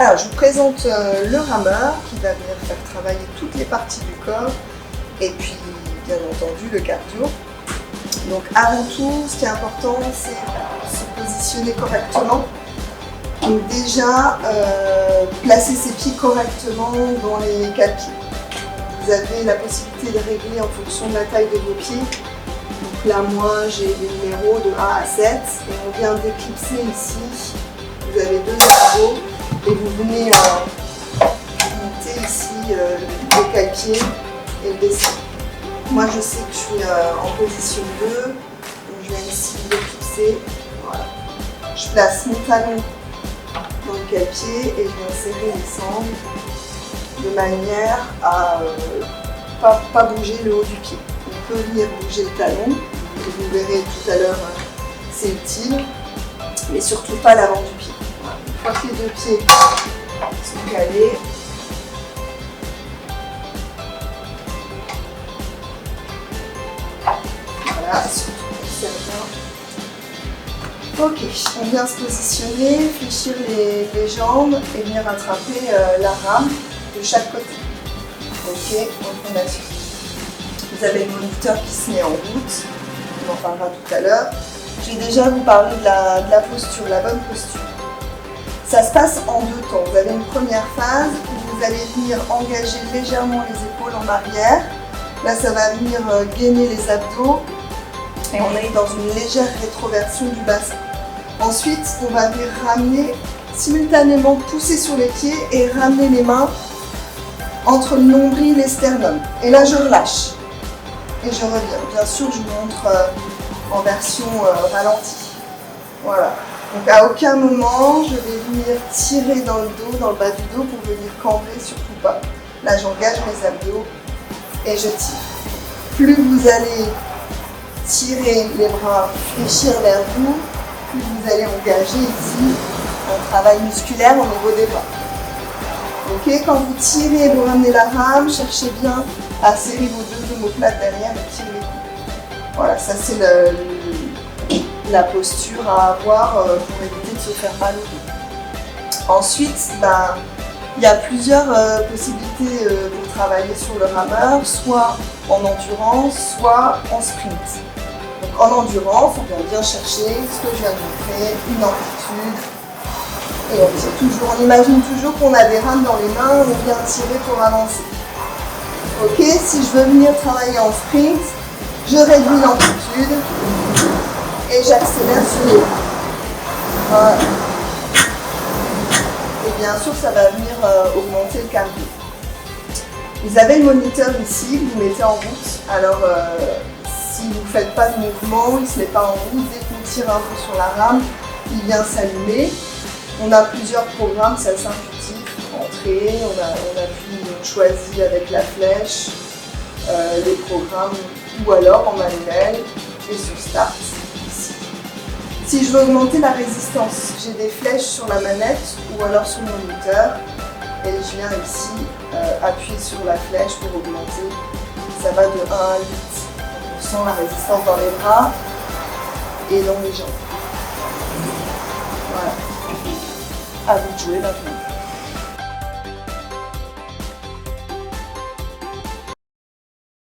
Alors, je vous présente le rameur qui va venir faire travailler toutes les parties du corps et puis, bien entendu, le cardio. Donc, avant tout, ce qui est important, c'est se positionner correctement. Donc, déjà, placer ses pieds correctement dans les 4 pieds. Vous avez la possibilité de régler en fonction de la taille de vos pieds. Donc là, moi, j'ai des numéros de 1 à 7 et on vient d'éclipser ici. Vous avez 2 abdos et vous venez monter ici le calpier et le baisser. Moi, je sais que je suis en position 2, donc je viens ici l'éclipser. Voilà. Je place mon talon dans le calpier et je viens serrer les sangles de manière à pas bouger le haut du pied. On peut venir bouger le talon, et vous verrez tout à l'heure, c'est utile, mais surtout pas l'avant du pied. Voilà. Une fois que les 2 pieds sont calés, voilà, surtout serre bien. Ok, on vient se positionner, fléchir les jambes et venir attraper la rame de chaque côté. Ok, donc on a suivi. Vous avez le moniteur qui se met en route, on en parlera tout à l'heure. Je vais déjà vous parler de la posture, la bonne posture. Ça se passe en 2 temps. Vous avez une première phase où vous allez venir engager légèrement les épaules en arrière. Là, ça va venir gainer les abdos et on est dans une légère rétroversion du bassin. Ensuite, on va venir ramener, simultanément pousser sur les pieds et ramener les mains entre le nombril et sternum. Et là, je relâche. Et je reviens. Bien sûr, je vous montre en version ralentie. Voilà. Donc, à aucun moment, je vais venir tirer dans le dos, dans le bas du dos, pour venir cambrer, surtout pas. Là, j'engage mes abdos et je tire. Plus vous allez tirer les bras, fléchir vers vous, plus vous allez engager ici un travail musculaire au niveau des bras. Ok, quand vous tirez, vous ramenez la rame, cherchez bien à serrer vos 2 omoplates derrière et tirez les coudes. Voilà, ça c'est la posture à avoir pour éviter de se faire mal au dos. Ensuite, il y a plusieurs possibilités pour travailler sur le rameur, soit en endurance, soit en sprint. Donc en endurance, on vient bien chercher ce que je viens de montrer, une amplitude. Et on tire toujours, on imagine toujours qu'on a des rames dans les mains, on vient tirer pour avancer. Ok, si je veux venir travailler en sprint, je réduis l'amplitude et j'accélère sur les bras. Voilà. Et bien sûr, ça va venir augmenter le cardio. Vous avez le moniteur ici, que vous mettez en route. Alors, si vous ne faites pas de mouvement, il ne se met pas en route. Dès qu'on tire un peu sur la rame, il vient s'allumer. On a plusieurs programmes, c'est assez intuitif. Entrée, on appuie, on choisit avec la flèche les programmes ou alors en manuel et sur Start ici. Si je veux augmenter la résistance, j'ai des flèches sur la manette ou alors sur le moniteur et je viens ici appuyer sur la flèche pour augmenter. Ça va de 1 à 8. On sent la résistance dans les bras et dans les jambes. Voilà. À vous de jouer maintenant.